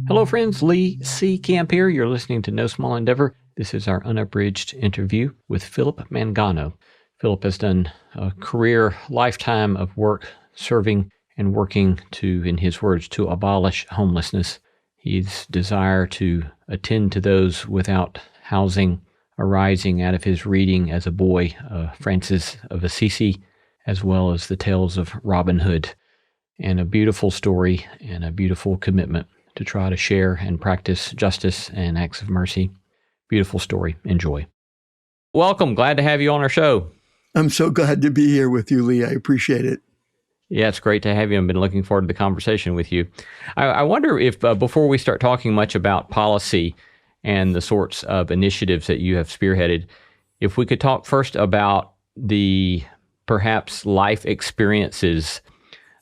Hello, friends. Lee C. Camp here. You're listening to No Small Endeavor. This is our unabridged interview with Philip Mangano. Philip has done a career, lifetime of work serving and working to, in his words, to abolish homelessness. His desire to attend to those without housing arising out of his reading as a boy, Francis of Assisi, as well as the tales of Robin Hood, and a beautiful story and a beautiful commitment to try to share and practice justice and acts of mercy. Beautiful story. Enjoy. Welcome. Glad to have you on our show. I'm so glad to be here with you, Lee. I appreciate it. Yeah, it's great to have you. I've been looking forward to the conversation with you. I wonder if, before we start talking much about policy and the sorts of initiatives that you have spearheaded, if we could talk first about the perhaps life experiences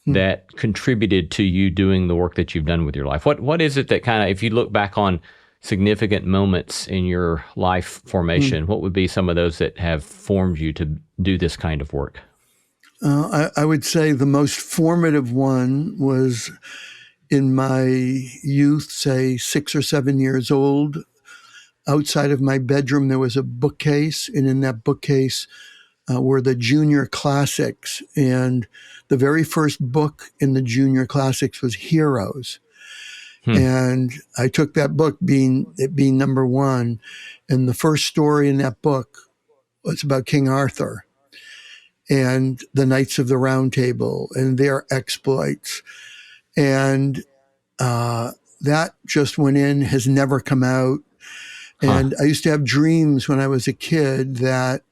that contributed to you doing the work that you've done with your life. What is it that kind of, if you look back on significant moments in your life formation, what would be some of those that have formed you to do this kind of work? I would say the most formative one was in my youth, say 6 or 7 years old. Outside of my bedroom, there was a bookcase, and in that bookcase were the junior classics. And the very first book in the junior classics was Heroes. And I took that book, it being number one, and the first story in that book was about King Arthur and the Knights of the Round Table and their exploits. And that just went in, has never come out. And I used to have dreams when I was a kid that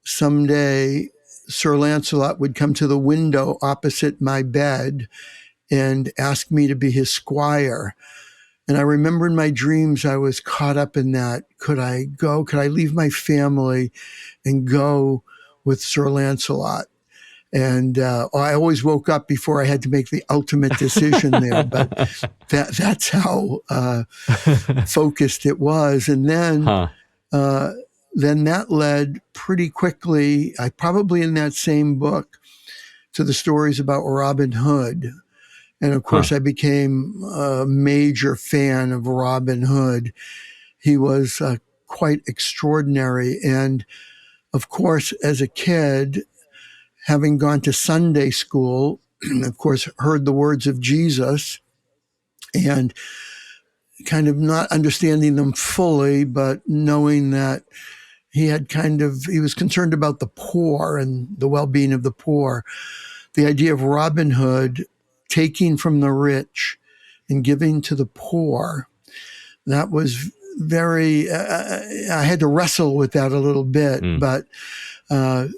someday Sir Lancelot would come to the window opposite my bed and ask me to be his squire. And I remember in my dreams, I was caught up in that. Could I go? Could I leave my family and go with Sir Lancelot? And I always woke up before I had to make the ultimate decision there. But that's how focused it was. And then that led pretty quickly, probably in that same book, to the stories about Robin Hood. And of course, I became a major fan of Robin Hood. He was quite extraordinary. And of course, as a kid, having gone to Sunday school, of course, heard the words of Jesus and kind of not understanding them fully, but knowing that he was concerned about the poor and the well-being of the poor. The idea of Robin Hood taking from the rich and giving to the poor, that was very, I had to wrestle with that a little bit, but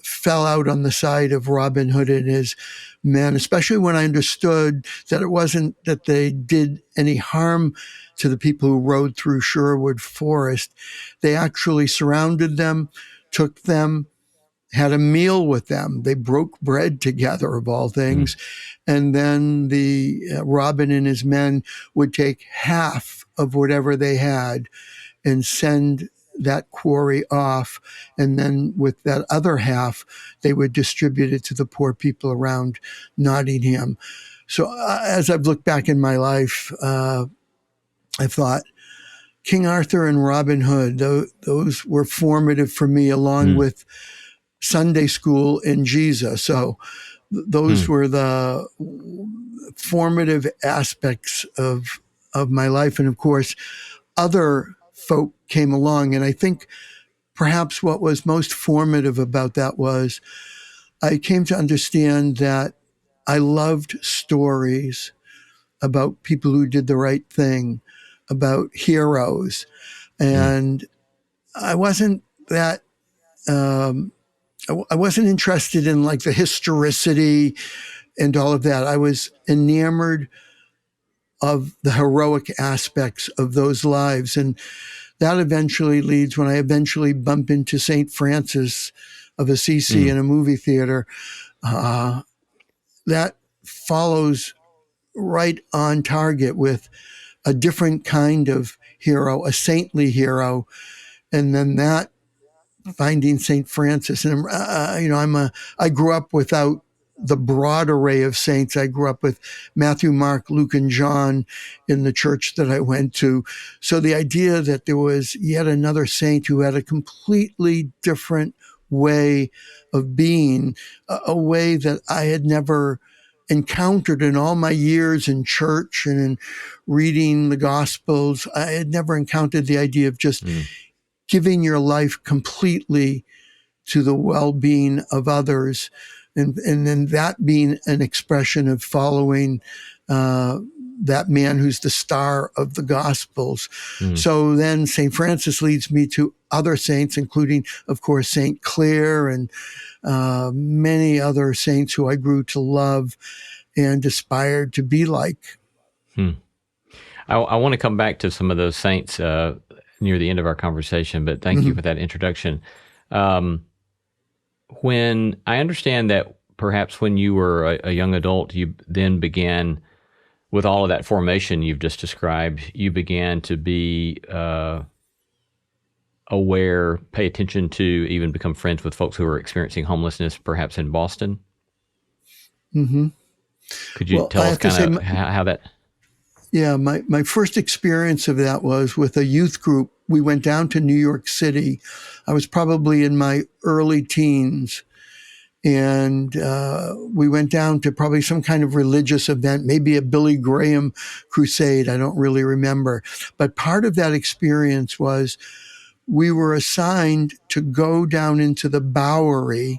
fell out on the side of Robin Hood and his men, especially when I understood that it wasn't that they did any harm to the people who rode through Sherwood Forest. They actually surrounded them, took them, had a meal with them. They broke bread together, of all things. And then the Robin and his men would take half of whatever they had and send that quarry off. And then with that other half, they would distribute it to the poor people around Nottingham. So as I've looked back in my life, I thought King Arthur and Robin Hood, those were formative for me, along with Sunday school and Jesus. So those were the formative aspects of my life. And of course, other folk came along. And I think perhaps what was most formative about that was I came to understand that I loved stories about people who did the right thing, about heroes. And I wasn't that, I wasn't interested in like the historicity and all of that. I was enamored of the heroic aspects of those lives. And that eventually leads, when I eventually bump into St. Francis of Assisi in a movie theater, that follows right on target with a different kind of hero, a saintly hero. And then that finding St. Francis. And, I grew up without the broad array of saints. I grew up with Matthew, Mark, Luke, and John in the church that I went to. So the idea that there was yet another saint who had a completely different way of being, a way that I had never encountered in all my years in church and in reading the Gospels. I had never encountered the idea of just giving your life completely to the well-being of others, and then that being an expression of following that man who's the star of the Gospels. So then St. Francis leads me to other saints, including, of course, St. Clare and many other saints who I grew to love and aspired to be like. I want to come back to some of those saints near the end of our conversation, but thank you for that introduction. When I understand that perhaps when you were a young adult, you then began, with all of that formation you've just described, you began to be aware, pay attention to, even become friends with folks who were experiencing homelessness, perhaps in Boston. Could you tell us kind of how that... Yeah, my first experience of that was with a youth group. We went down to New York City. I was probably in my early teens. And we went down to probably some kind of religious event, maybe a Billy Graham crusade. I don't really remember. But part of that experience was we were assigned to go down into the Bowery.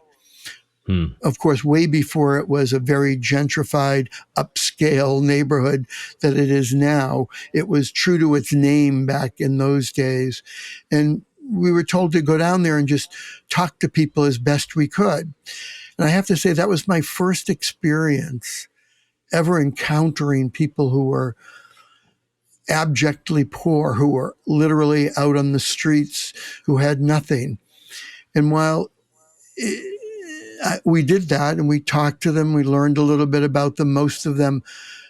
Of course, way before it was a very gentrified, upscale neighborhood that it is now. It was true to its name back in those days. And we were told to go down there and just talk to people as best we could. And I have to say, that was my first experience ever encountering people who were abjectly poor, who were literally out on the streets, who had nothing. And while we did that and we talked to them, we learned a little bit about them. Most of them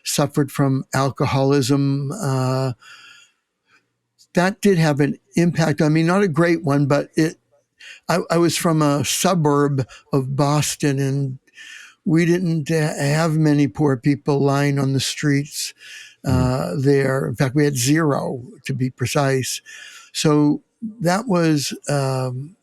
suffered from alcoholism. That did have an impact on me, not a great one, but I was from a suburb of Boston, and we didn't have many poor people lying on the streets there. In fact, we had zero, to be precise. So that was an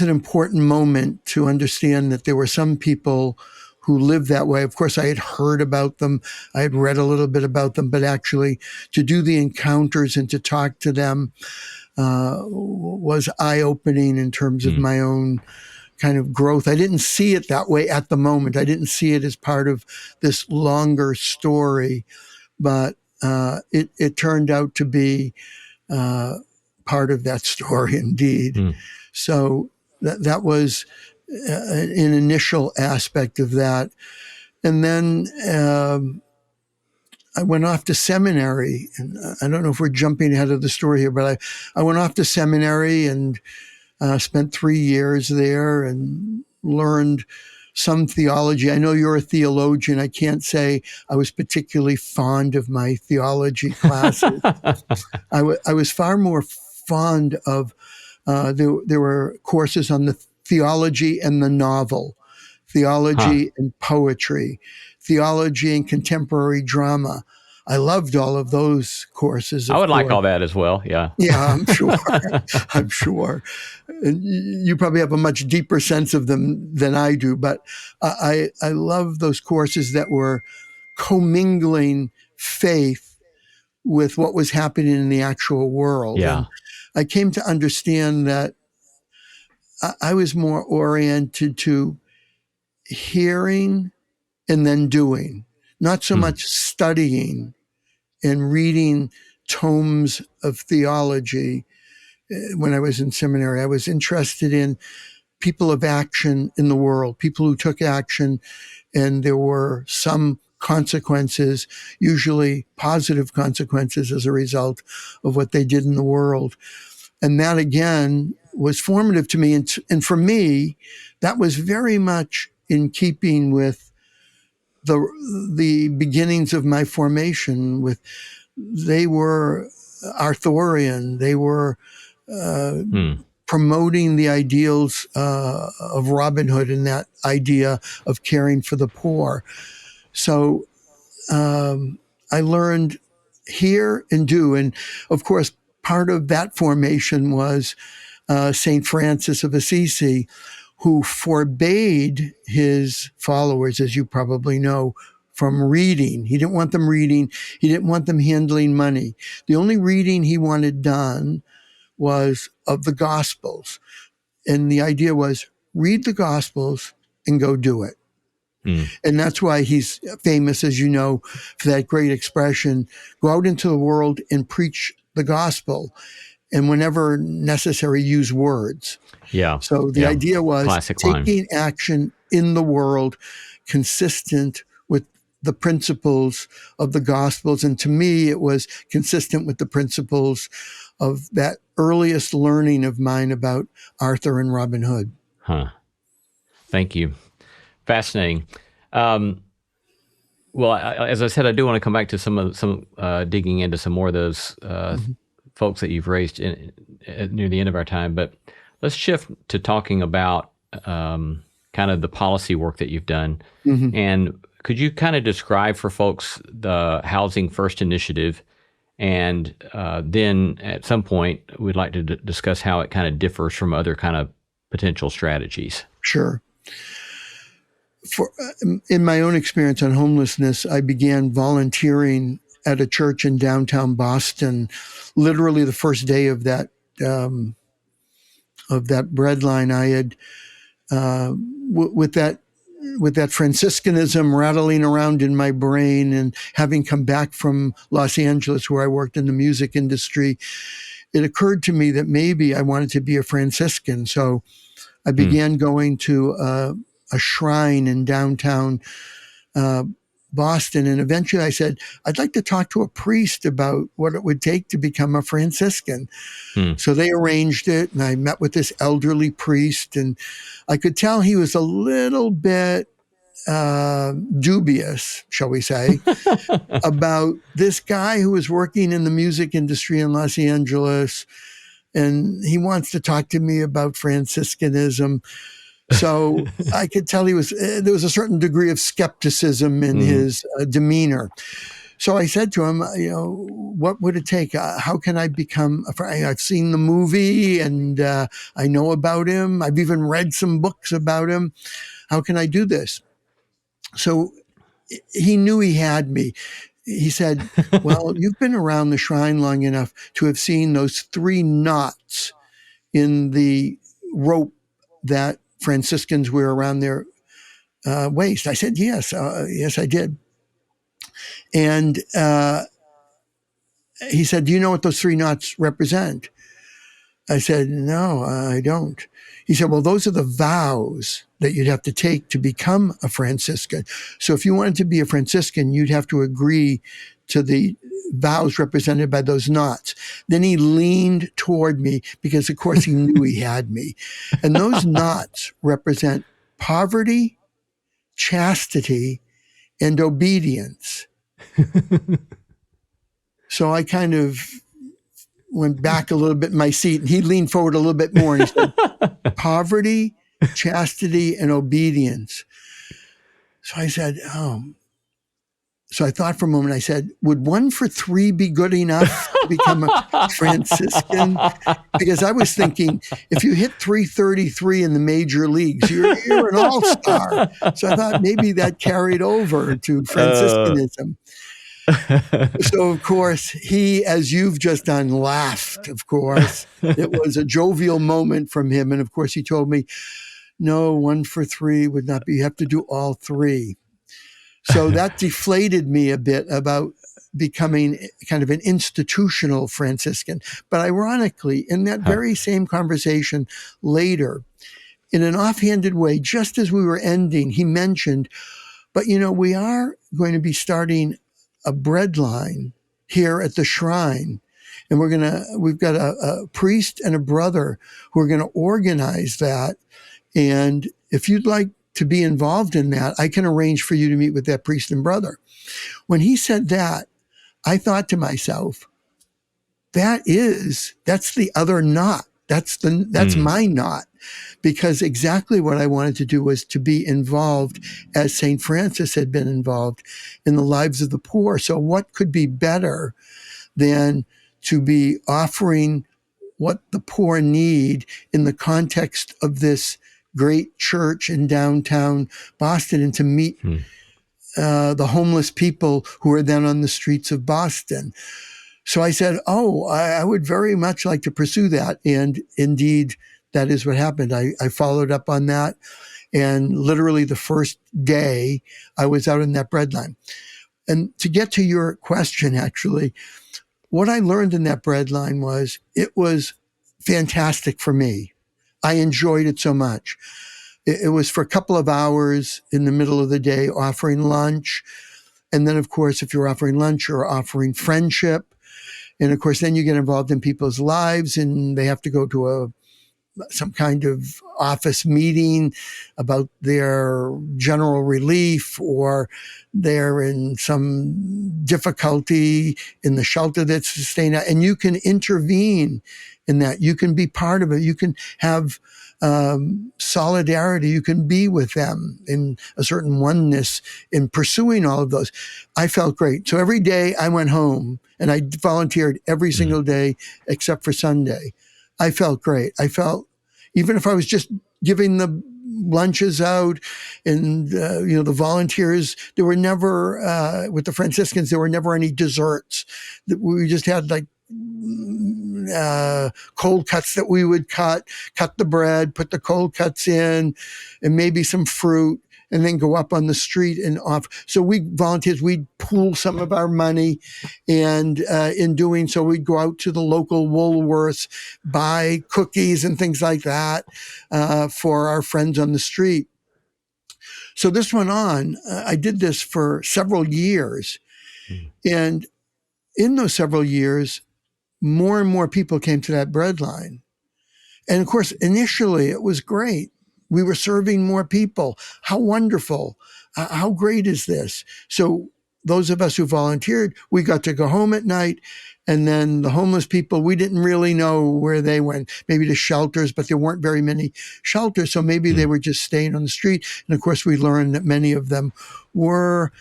important moment to understand that there were some people who lived that way. Of course, I had heard about them. I had read a little bit about them, but actually to do the encounters and to talk to them was eye-opening in terms of my own kind of growth. I didn't see it that way at the moment. I didn't see it as part of this longer story, but it turned out to be part of that story indeed. So that was an initial aspect of that. And then I went off to seminary, and I don't know if we're jumping ahead of the story here, but I went off to seminary and spent 3 years there and learned some theology. I know you're a theologian. I can't say I was particularly fond of my theology classes. I was far more fond of, there were courses on the theology and the novel, theology and poetry, theology and contemporary drama. I loved all of those courses. I would like all that as well. Yeah. Yeah, I'm sure. I'm sure. And you probably have a much deeper sense of them than I do, but I love those courses that were commingling faith with what was happening in the actual world. Yeah. And I came to understand that I was more oriented to hearing and then doing, not so much studying and reading tomes of theology. When I was in seminary, I was interested in people of action in the world, people who took action, and there were some consequences, usually positive consequences as a result of what they did in the world. And that, again, was formative to me. And for me, that was very much in keeping with the beginnings of my formation. They were Arthurian. They were promoting the ideals of Robin Hood and that idea of caring for the poor. So I learned hear and do. And of course, part of that formation was St. Francis of Assisi, who forbade his followers, as you probably know, from reading. He didn't want them reading. He didn't want them handling money. The only reading he wanted done was of the Gospels. And the idea was read the Gospels and go do it. And that's why he's famous, as you know, for that great expression, go out into the world and preach the gospel. And whenever necessary, use words. Yeah. So the idea was Classic taking action in the world consistent with the principles of the Gospels. And to me, it was consistent with the principles of that earliest learning of mine about Arthur and Robin Hood. Thank you. Fascinating. Well, as I said, I do want to come back to some digging into some more of those folks that you've raised near the end of our time. But let's shift to talking about kind of the policy work that you've done. And could you kind of describe for folks the Housing First initiative? And then at some point, we'd like to discuss how it kind of differs from other kind of potential strategies. Sure. In my own experience on homelessness, I began volunteering at a church in downtown Boston, literally the first day of that bread line. I had with that Franciscanism rattling around in my brain, and having come back from Los Angeles, where I worked in the music industry, it occurred to me that maybe I wanted to be a Franciscan. So I began going to a shrine in downtown Boston. And eventually I said, I'd like to talk to a priest about what it would take to become a Franciscan. So they arranged it, and I met with this elderly priest, and I could tell he was a little bit dubious, shall we say, about this guy who was working in the music industry in Los Angeles. And he wants to talk to me about Franciscanism. So I could tell there was a certain degree of skepticism in his demeanor. So I said to him, what would it take? How can I become a friend? I've seen the movie, and I know about him. I've even read some books about him. How can I do this? So he knew he had me. He said, well, you've been around the shrine long enough to have seen those 3 knots in the rope that Franciscans wear around their waist. I said, yes, I did. And he said, do you know what those 3 knots represent? I said, no, I don't. He said, well, those are the vows that you'd have to take to become a Franciscan. So if you wanted to be a Franciscan, you'd have to agree to the vows represented by those knots. Then he leaned toward me because, of course, he knew he had me. And those knots represent poverty, chastity, and obedience. So I kind of went back a little bit in my seat, and he leaned forward a little bit more, and he said, poverty, chastity, and obedience. So I said, So I thought for a moment. I said, would 1 for 3 be good enough to become a Franciscan? Because I was thinking, if you hit 333 in the major leagues, you're an all-star. So I thought maybe that carried over to Franciscanism. So, of course, he, as you've just done, laughed, of course. It was a jovial moment from him. And, of course, he told me, no, 1 for 3 would not be. You have to do all 3. So that deflated me a bit about becoming kind of an institutional Franciscan. But ironically, in that very same conversation later, in an offhanded way, just as we were ending, he mentioned, but, we are going to be starting a bread line here at the shrine. And we've got a priest and a brother who are going to organize that. And if you'd like to be involved in that, I can arrange for you to meet with that priest and brother. When he said that, I thought to myself, that's the other knot That's my knot, because exactly what I wanted to do was to be involved, as St. Francis had been involved, in the lives of the poor. So what could be better than to be offering what the poor need in the context of this great church in downtown Boston, and to meet the homeless people who are then on the streets of Boston. So I said, I would very much like to pursue that. And indeed, that is what happened. I followed up on that. And literally the first day I was out in that bread line. And to get to your question, actually, what I learned in that bread line was it was fantastic for me. I enjoyed it so much. It was for a couple of hours in the middle of the day offering lunch. And then, of course, if you're offering lunch, you're offering friendship. And of course, then you get involved in people's lives and they have to go to some kind of office meeting about their general relief, or they're in some difficulty in the shelter that's sustained. And you can intervene in that. You can be part of it. You can have solidarity. You can be with them in a certain oneness in pursuing all of those. I felt great. So every day I went home and I volunteered every single day except for Sunday. I felt great. I felt, even if I was just giving the lunches out and, the volunteers, there were never, with the Franciscans, there were never any desserts. We just had like cold cuts that we would cut the bread, put the cold cuts in, and maybe some fruit, and then go up on the street and off. So we volunteers, we'd pool some of our money. And in doing so, we'd go out to the local Woolworths, buy cookies and things like that for our friends on the street. So this went on. I did this for several years. And in those several years, more and more people came to that bread line. And of course, initially it was great. We were serving more people. How wonderful. How great is this? So those of us who volunteered, we got to go home at night. And then the homeless people, we didn't really know where they went, maybe to shelters, but there weren't very many shelters. So maybe they were just staying on the street. And of course, we learned that many of them were.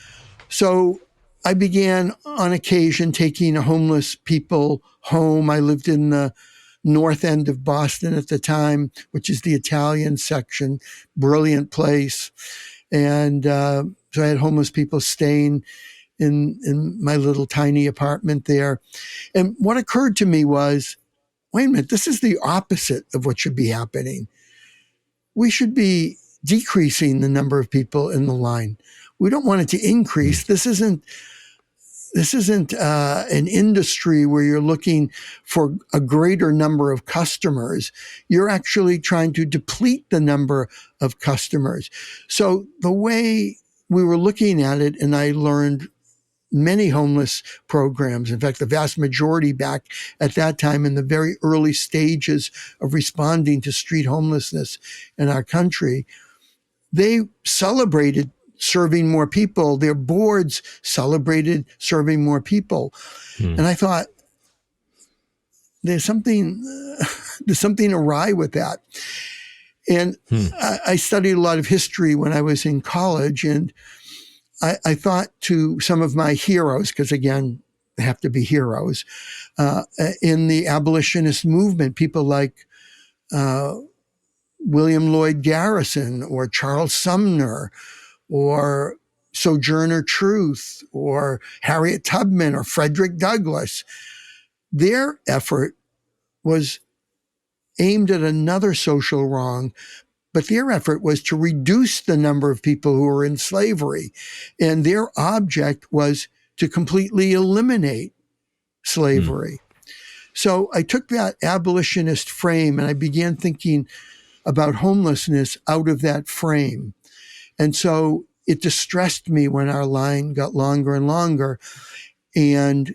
So I began on occasion taking homeless people home. I lived in the north end of Boston at the time, which is the Italian section, brilliant place. And so I had homeless people staying in my little tiny apartment there. And what occurred to me was, wait a minute, this is the opposite of what should be happening. We should be decreasing the number of people in the line. We don't want it to increase. This isn't an industry where you're looking for a greater number of customers. You're actually trying to deplete the number of customers. So the way we were looking at it, and I learned many homeless programs, in fact, the vast majority back at that time in the very early stages of responding to street homelessness in our country, they celebrated serving more people. Their boards celebrated serving more people. And I thought, there's something awry with that. And I studied a lot of history when I was in college, and I thought to some of my heroes, because again, they have to be heroes, in the abolitionist movement, people like William Lloyd Garrison or Charles Sumner, or Sojourner Truth, or Harriet Tubman, or Frederick Douglass. Their effort was aimed at another social wrong, but their effort was to reduce the number of people who were in slavery. And their object was to completely eliminate slavery. So I took that abolitionist frame and I began thinking about homelessness out of that frame. And so it distressed me when our line got longer and longer. And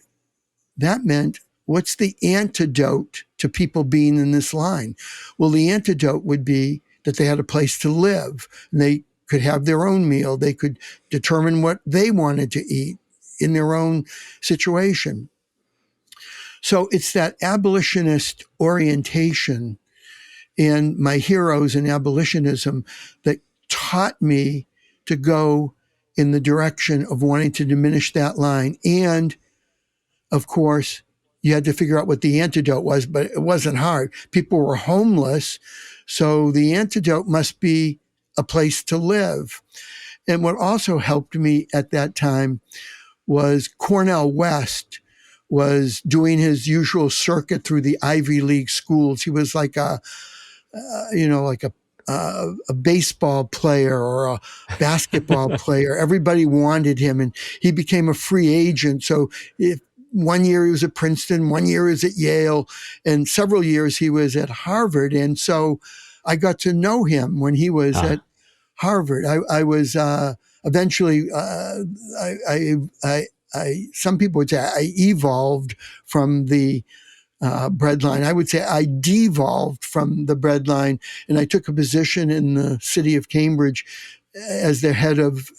that meant, what's the antidote to people being in this line? Well, the antidote would be that they had a place to live and they could have their own meal. They could determine what they wanted to eat in their own situation. So it's that abolitionist orientation and my heroes in abolitionism that taught me to go in the direction of wanting to diminish that line. And of course, you had to figure out what the antidote was, but it wasn't hard. People were homeless, so the antidote must be a place to live. And what also helped me at that time was Cornell West was doing his usual circuit through the Ivy League schools. He was like a baseball player or a basketball player. Everybody wanted him, and he became a free agent. So one year he was at Princeton, one year he was at Yale, and several years he was at Harvard. And so I got to know him when he was at Harvard. I was eventually, some people would say I evolved from the breadline. I would say I devolved from the breadline, and I took a position in the city of Cambridge as the head of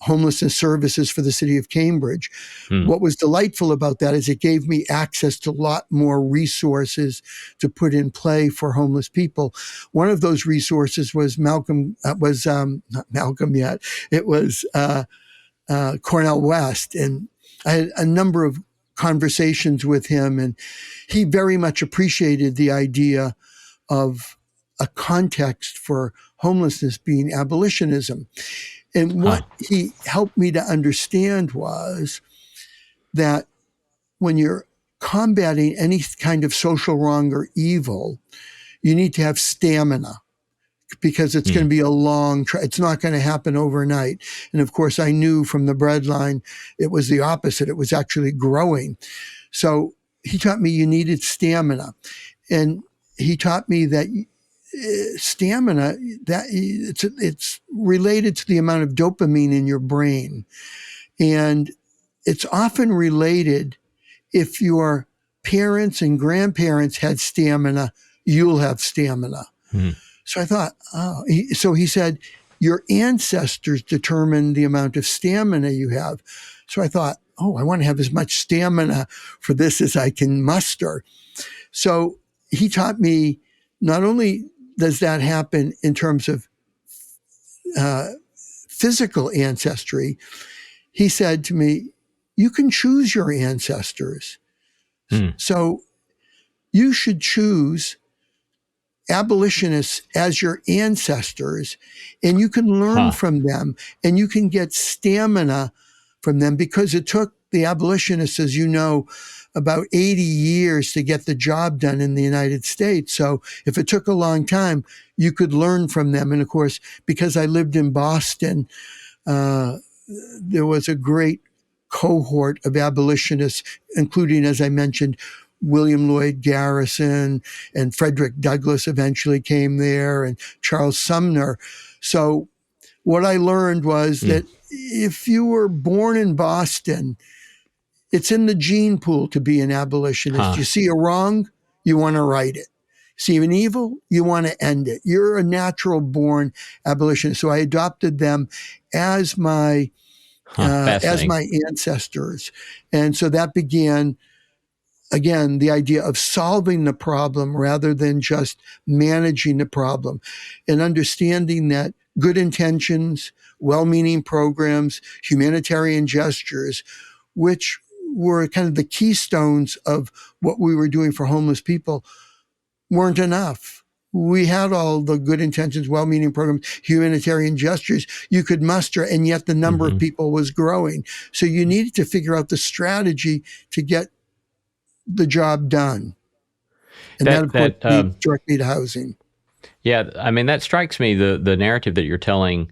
homelessness services for the city of Cambridge. What was delightful about that is it gave me access to a lot more resources to put in play for homeless people. One of those resources was not Malcolm yet. It was Cornell West. And I had a number of conversations with him, and he very much appreciated the idea of a context for homelessness being abolitionism. And what he helped me to understand was that when you're combating any kind of social wrong or evil, you need to have stamina, because it's going to be a long it's not going to happen overnight. And of course, I knew from the breadline, it was the opposite. It was actually growing. So he taught me you needed stamina. And he taught me that stamina, that it's related to the amount of dopamine in your brain. And it's often related, if your parents and grandparents had stamina, you'll have stamina. So I thought, so he said, your ancestors determine the amount of stamina you have. So I thought, I want to have as much stamina for this as I can muster. So he taught me, not only does that happen in terms of physical ancestry, he said to me, you can choose your ancestors. So you should choose abolitionists as your ancestors, and you can learn from them, and you can get stamina from them, because it took the abolitionists, as you know, about 80 years to get the job done in the United States. So if it took a long time, you could learn from them. And of course, because I lived in Boston, there was a great cohort of abolitionists, including, as I mentioned, William Lloyd Garrison, and Frederick Douglass eventually came there, and Charles Sumner. So what I learned was that if you were born in Boston, it's in the gene pool to be an abolitionist. You see a wrong, you want to right it. See an evil, you want to end it. You're a natural born abolitionist. So I adopted them as my ancestors. And so that began, again, the idea of solving the problem rather than just managing the problem, and understanding that good intentions, well-meaning programs, humanitarian gestures, which were kind of the keystones of what we were doing for homeless people, weren't enough. We had all the good intentions, well-meaning programs, humanitarian gestures you could muster, and yet the number of people was growing. So you needed to figure out the strategy to get the job done. And that of course, leads directly to housing. Yeah, I mean, that strikes me, the narrative that you're telling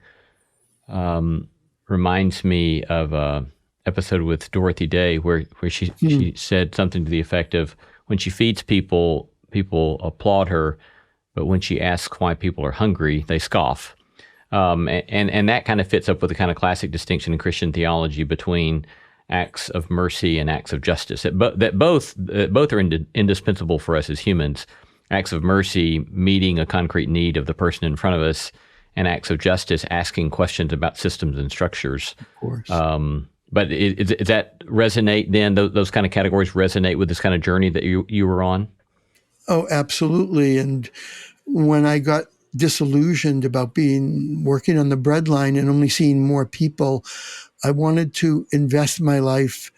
reminds me of an episode with Dorothy Day where she said something to the effect of, when she feeds people, people applaud her, but when she asks why people are hungry, they scoff. And that kind of fits up with the kind of classic distinction in Christian theology between acts of mercy and acts of justice. That both are indispensable for us as humans. Acts of mercy, meeting a concrete need of the person in front of us, and acts of justice, asking questions about systems and structures. Of course. But does that resonate then? Those kind of categories resonate with this kind of journey that you were on? Oh, absolutely. And when I got disillusioned about working on the breadline and only seeing more people, I wanted to invest my life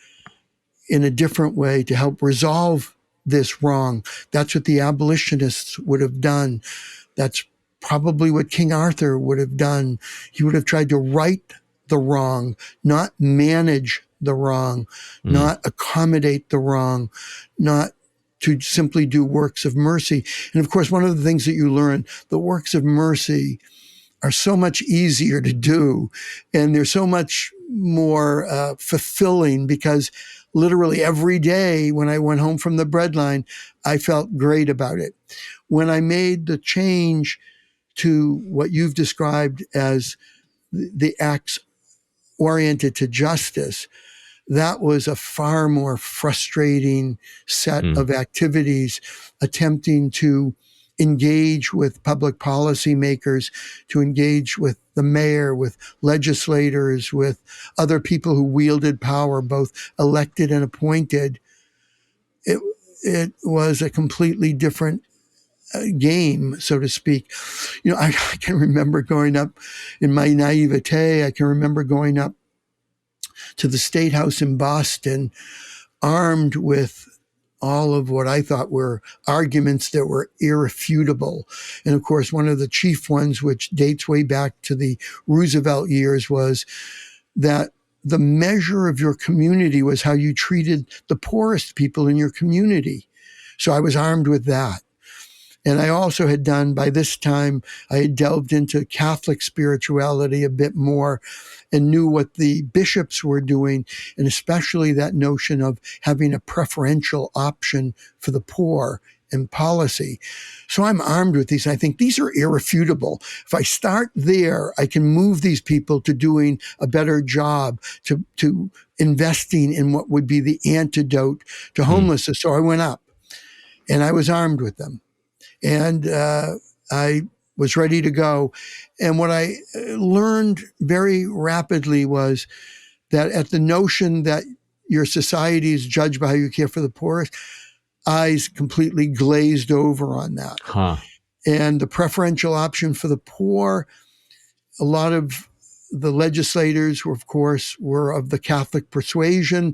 in a different way to help resolve this wrong. That's what the abolitionists would have done. That's probably what King Arthur would have done. He would have tried to right the wrong, not manage the wrong, not accommodate the wrong, not to simply do works of mercy. And of course, one of the things that you learn, the works of mercy are so much easier to do, and they're so much more fulfilling, because literally every day when I went home from the breadline, I felt great about it. When I made the change to what you've described as the acts oriented to justice, that was a far more frustrating set of activities, attempting to engage with public policymakers, to engage with the mayor, with legislators, with other people who wielded power, both elected and appointed. It was a completely different game, so to speak. I can remember growing up in my naivete. I can remember going up to the State House in Boston, armed with all of what I thought were arguments that were irrefutable. And of course, one of the chief ones, which dates way back to the Roosevelt years, was that the measure of your community was how you treated the poorest people in your community. So I was armed with that. And I also had done, by this time, I had delved into Catholic spirituality a bit more and knew what the bishops were doing, and especially that notion of having a preferential option for the poor in policy. So I'm armed with these. I think these are irrefutable. If I start there, I can move these people to doing a better job, to investing in what would be the antidote to homelessness. So I went up and I was armed with them. And I was ready to go. And what I learned very rapidly was that at the notion that your society is judged by how you care for the poorest, eyes completely glazed over on that. And the preferential option for the poor, a lot of the legislators were, of course, of the Catholic persuasion.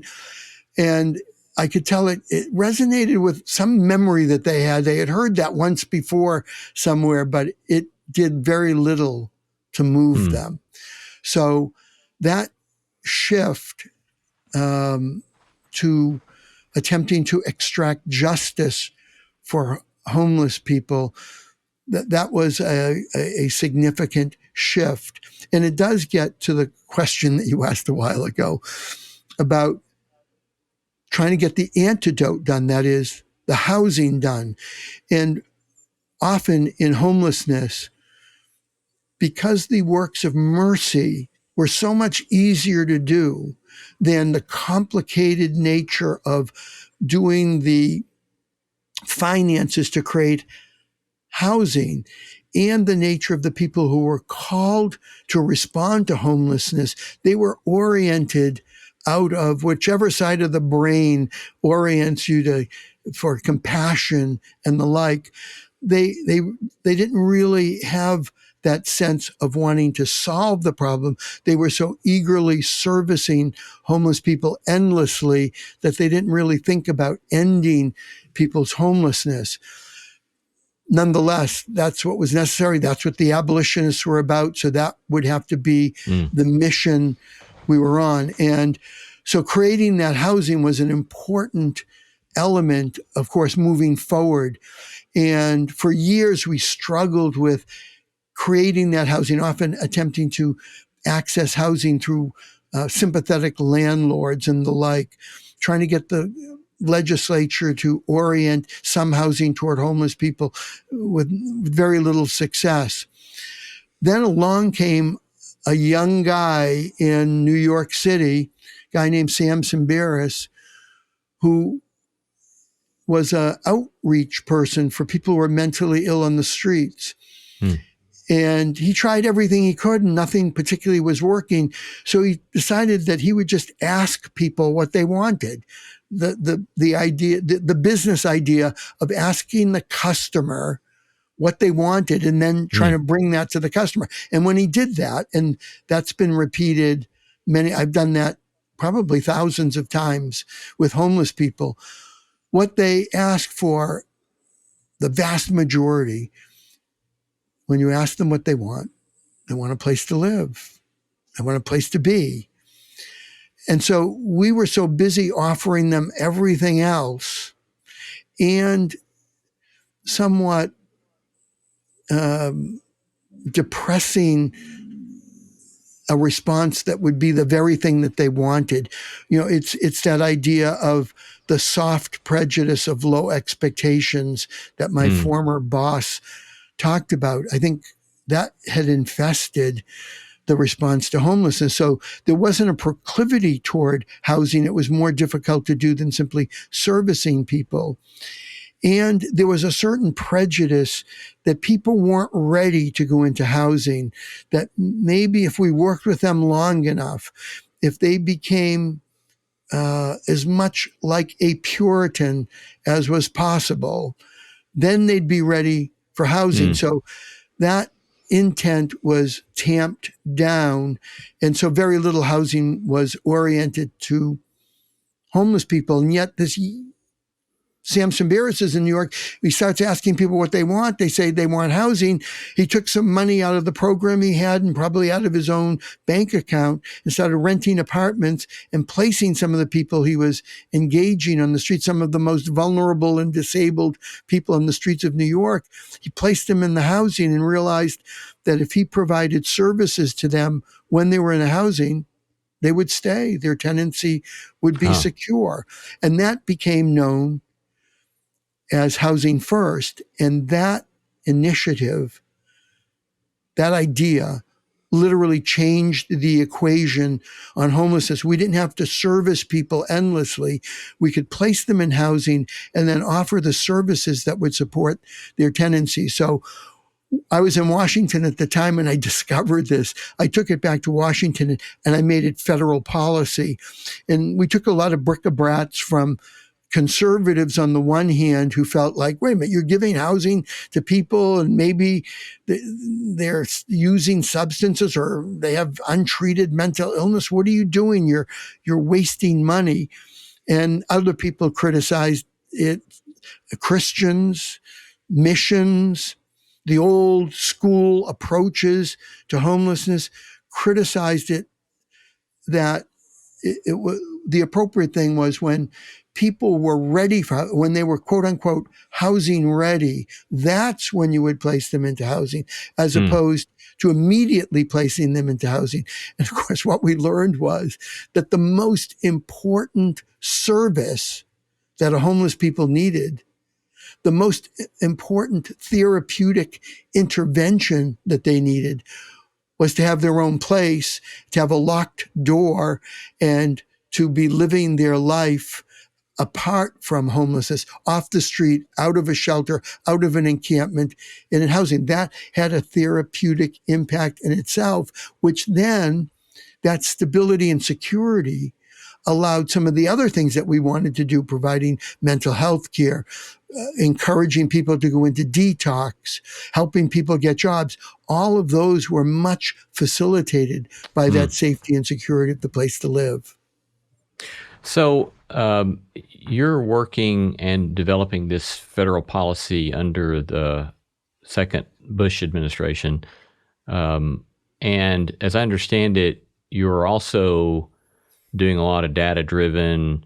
And I could tell it resonated with some memory that they had. They had heard that once before somewhere, but it did very little to move them. So that shift to attempting to extract justice for homeless people, that was a significant shift. And it does get to the question that you asked a while ago about trying to get the antidote done, that is, the housing done. And often in homelessness, because the works of mercy were so much easier to do than the complicated nature of doing the finances to create housing, and the nature of the people who were called to respond to homelessness, they were oriented out of whichever side of the brain orients you for compassion and the like. They didn't really have that sense of wanting to solve the problem. They were so eagerly servicing homeless people endlessly that they didn't really think about ending people's homelessness. Nonetheless, that's what was necessary. That's what the abolitionists were about. So that would have to be the mission we were on. And so creating that housing was an important element, of course, moving forward. And for years, we struggled with creating that housing, often attempting to access housing through sympathetic landlords and the like, trying to get the legislature to orient some housing toward homeless people with very little success. Then along came a young guy in New York City, a guy named Sam Simbaris, who was an outreach person for people who were mentally ill on the streets. And he tried everything he could and nothing particularly was working. So he decided that he would just ask people what they wanted. The idea, the business idea of asking the customer what they wanted and then trying to bring that to the customer. And when he did that, and that's been repeated I've done that probably thousands of times with homeless people, what they ask for, the vast majority, when you ask them what they want a place to live. They want a place to be. And so we were so busy offering them everything else and somewhat depressing a response that would be the very thing that they wanted. It's that idea of the soft prejudice of low expectations that my former boss talked about. I think that had infested the response to homelessness. So there wasn't a proclivity toward housing. It was more difficult to do than simply servicing people. And there was a certain prejudice that people weren't ready to go into housing, that maybe if we worked with them long enough, if they became as much like a Puritan as was possible, then they'd be ready for housing. So that intent was tamped down. And so very little housing was oriented to homeless people. And yet this Samson Barris is in New York. He starts asking people what they want. They say they want housing. He took some money out of the program he had and probably out of his own bank account and started renting apartments and placing some of the people he was engaging on the streets, some of the most vulnerable and disabled people on the streets of New York. He placed them in the housing and realized that if he provided services to them when they were in the housing, they would stay. Their tenancy would be secure. And that became known as Housing First. And that initiative, that idea, literally changed the equation on homelessness. We didn't have to service people endlessly. We could place them in housing and then offer the services that would support their tenancy. So I was in Washington at the time and I discovered this. I took it back to Washington and I made it federal policy. And we took a lot of bric-a-brats from conservatives on the one hand who felt like, wait a minute, you're giving housing to people and maybe they're using substances or they have untreated mental illness. What are you doing? You're wasting money. And other people criticized it, Christians, missions, the old school approaches to homelessness, criticized it, that it was the appropriate thing was when people were ready for, when they were quote unquote housing ready, that's when you would place them into housing, as opposed to immediately placing them into housing. And of course, what we learned was that the most important service that a homeless people needed, the most important therapeutic intervention that they needed, was to have their own place, to have a locked door, and to be living their life apart from homelessness, off the street, out of a shelter, out of an encampment, and in housing. That had a therapeutic impact in itself, which then, that stability and security allowed some of the other things that we wanted to do, providing mental health care, encouraging people to go into detox, helping people get jobs. All of those were much facilitated by that safety and security of the place to live. So you're working and developing this federal policy under the second Bush administration. And as I understand it, you're also doing a lot of data-driven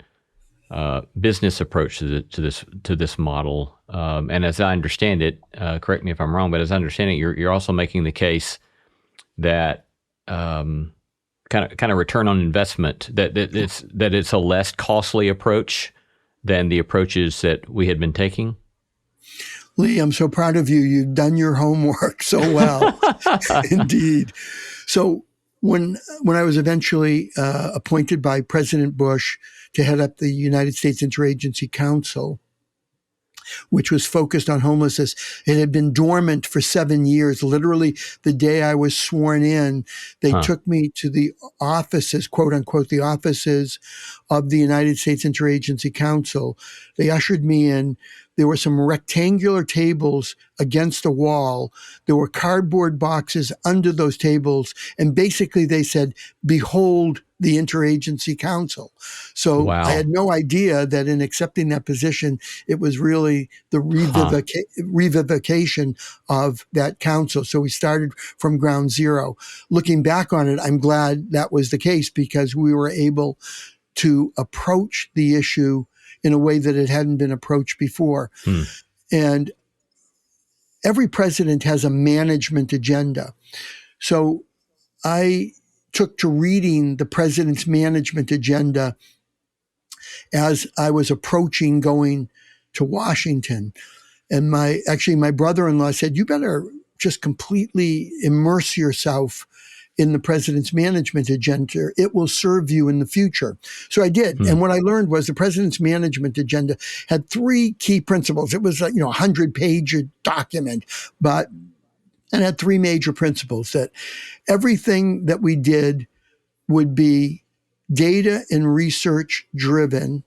business approach to this model. And as I understand it, correct me if I'm wrong, but as I understand it, you're also making the case that kind of return on investment, that it's a less costly approach than the approaches that we had been taking. Lee, I'm so proud of you. You've done your homework so well. Indeed. So when I was eventually appointed by President Bush to head up the United States Interagency Council, which was focused on homelessness, it had been dormant for 7 years. Literally the day I was sworn in, they took me to the offices, quote unquote, the offices of the United States Interagency Council. They ushered me in. There were some rectangular tables against a wall. There were cardboard boxes under those tables. And basically they said, behold the Interagency Council. So I had no idea that in accepting that position, it was really the revivification of that council. So we started from ground zero. Looking back on it, I'm glad that was the case because we were able to approach the issue in a way that it hadn't been approached before. And every president has a management agenda. So I took to reading the president's management agenda as I was approaching going to Washington. And my brother-in-law said, you better just completely immerse yourself in the president's management agenda. It will serve you in the future. So I did. And what I learned was the president's management agenda had 3 key principles. It was like, 100-page document, but it had 3 major principles: that everything that we did would be data and research driven,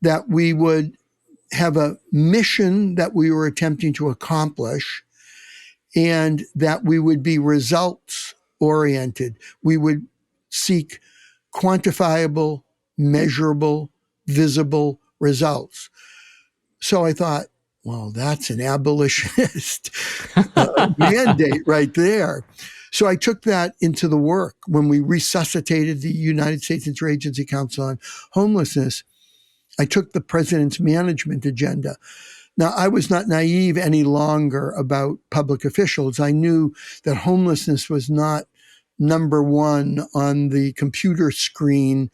that we would have a mission that we were attempting to accomplish, and that we would be results oriented. We would seek quantifiable, measurable, visible results. So I thought, well, that's an abolitionist mandate right there. So I took that into the work when we resuscitated the United States Interagency Council on Homelessness. I took the president's management agenda. Now, I was not naive any longer about public officials. I knew that homelessness was not number one on the computer screen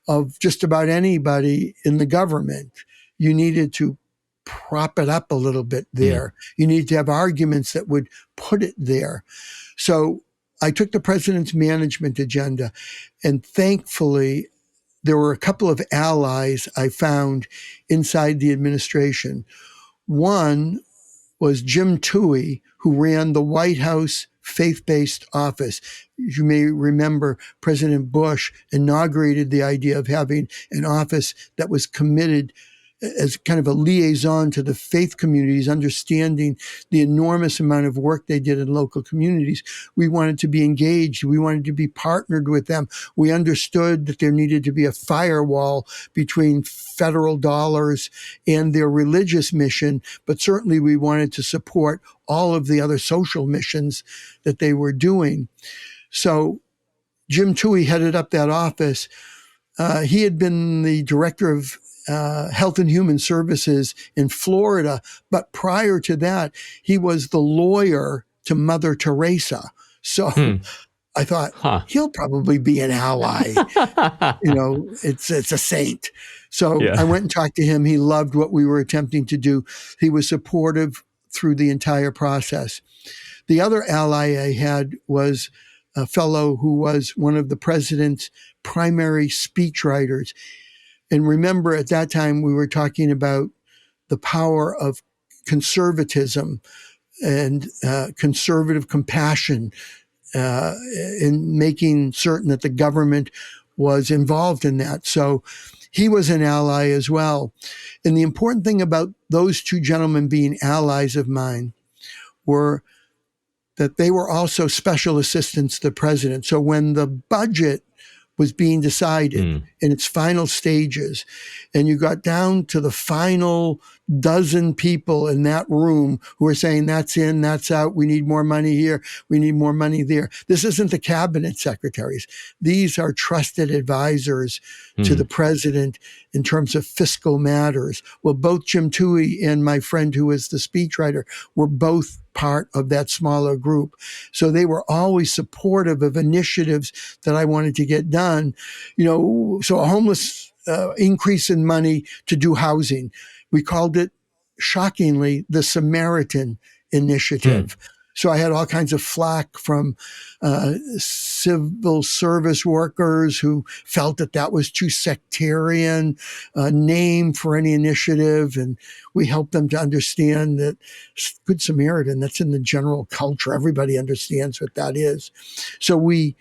of just about anybody in the government. You needed to prop it up a little bit there. You need to have arguments that would put it there. So I took the president's management agenda, and thankfully, there were a couple of allies I found inside the administration. One was Jim Toohey, who ran the White House faith-based office. You may remember President Bush inaugurated the idea of having an office that was committed as kind of a liaison to the faith communities, understanding the enormous amount of work they did in local communities. We wanted to be engaged. We wanted to be partnered with them. We understood that there needed to be a firewall between federal dollars and their religious mission, but certainly we wanted to support all of the other social missions that they were doing. So Jim Toohey headed up that office. He had been the director of Health and Human Services in Florida. But prior to that, he was the lawyer to Mother Teresa. So I thought, he'll probably be an ally. It's a saint. So I went and talked to him. He loved what we were attempting to do. He was supportive through the entire process. The other ally I had was a fellow who was one of the president's primary speechwriters. And remember, at that time, we were talking about the power of conservatism and conservative compassion in making certain that the government was involved in that. So he was an ally as well. And the important thing about those 2 gentlemen being allies of mine were that they were also special assistants to the president. So when the budget was being decided in its final stages, and you got down to the final dozen people in that room who were saying, that's in, that's out, we need more money here, we need more money there. This isn't the cabinet secretaries. These are trusted advisors to the president in terms of fiscal matters. Well, both Jim Toohey and my friend who was the speechwriter were both part of that smaller group. So they were always supportive of initiatives that I wanted to get done. So a homeless increase in money to do housing. We called it, shockingly, the Samaritan Initiative. So I had all kinds of flack from civil service workers who felt that was too sectarian a name for any initiative. And we helped them to understand that Good Samaritan, that's in the general culture. Everybody understands what that is. So we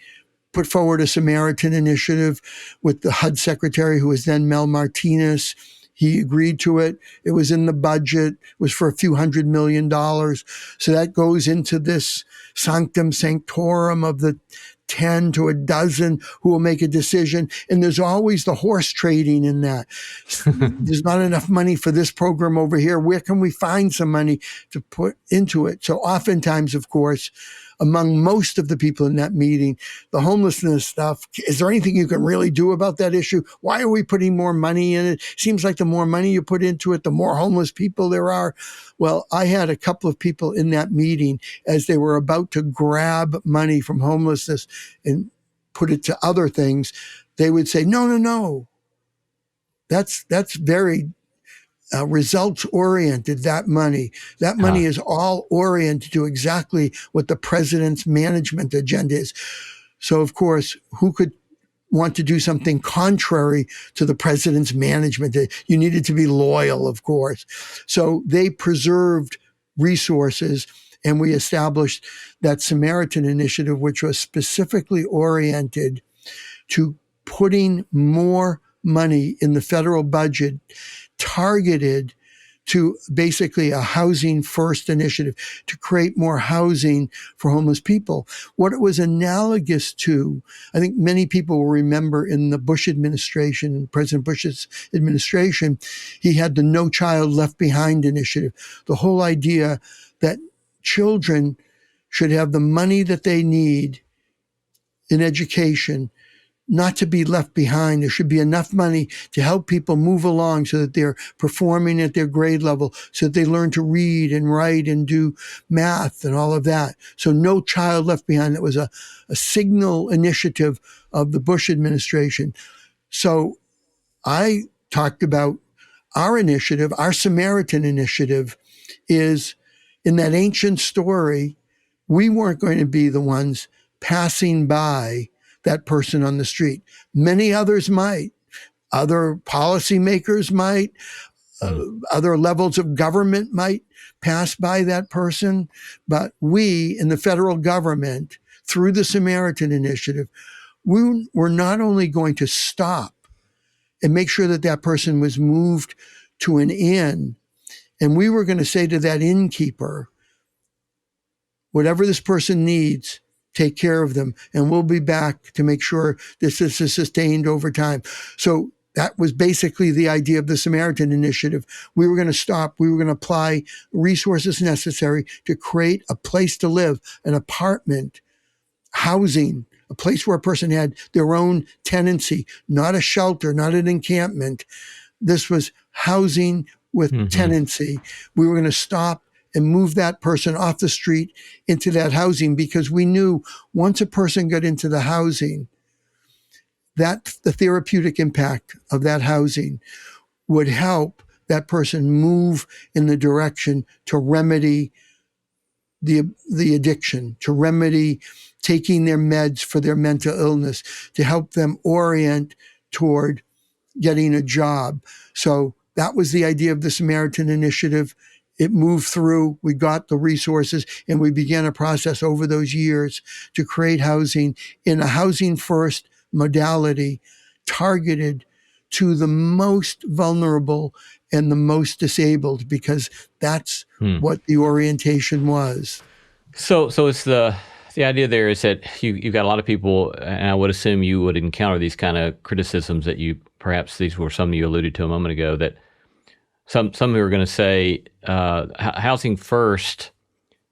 put forward a Samaritan Initiative with the HUD secretary, who was then Mel Martinez. He agreed to it. It was in the budget. It was for a few $100 million. So that goes into this sanctum sanctorum of the 10 to a dozen who will make a decision. And there's always the horse trading in that. There's not enough money for this program over here. Where can we find some money to put into it? So oftentimes, of course, among most of the people in that meeting, the homelessness stuff, is there anything you can really do about that issue? Why are we putting more money in it? Seems like the more money you put into it, the more homeless people there are. Well, I had a couple of people in that meeting as they were about to grab money from homelessness and put it to other things. They would say, no. That's very results oriented, that money. That money is all oriented to exactly what the president's management agenda is. So, of course, who could want to do something contrary to the president's management? You needed to be loyal, of course. So they preserved resources, and we established that Samaritan Initiative, which was specifically oriented to putting more money in the federal budget targeted to basically a housing first initiative to create more housing for homeless people. What it was analogous to, I think many people will remember in the Bush administration, President Bush's administration, he had the No Child Left Behind initiative. The whole idea that children should have the money that they need in education, not to be left behind. There should be enough money to help people move along so that they're performing at their grade level, so that they learn to read and write and do math and all of that. So No Child Left Behind. That was a signal initiative of the Bush administration. So I talked about our initiative, our Samaritan Initiative is in that ancient story, we weren't going to be the ones passing by that person on the street. Many others might. Other policymakers might. Other levels of government might pass by that person. But we in the federal government, through the Samaritan Initiative, we were not only going to stop and make sure that that person was moved to an inn, and we were going to say to that innkeeper, whatever this person needs, take care of them, and we'll be back to make sure this is sustained over time. So that was basically the idea of the Samaritan Initiative. We were going to stop. We were going to apply resources necessary to create a place to live, an apartment, housing, a place where a person had their own tenancy, not a shelter, not an encampment. This was housing with tenancy. We were going to stop and move that person off the street into that housing, because we knew once a person got into the housing, that the therapeutic impact of that housing would help that person move in the direction to remedy the addiction, to remedy taking their meds for their mental illness, to help them orient toward getting a job. So that was the idea of the Samaritan Initiative. It moved through, we got the resources, and we began a process over those years to create housing in a housing first modality targeted to the most vulnerable and the most disabled, because that's what the orientation was. So it's the idea there is that you've got a lot of people, and I would assume you would encounter these kind of criticisms that perhaps these were some you alluded to a moment ago, that some who are going to say housing first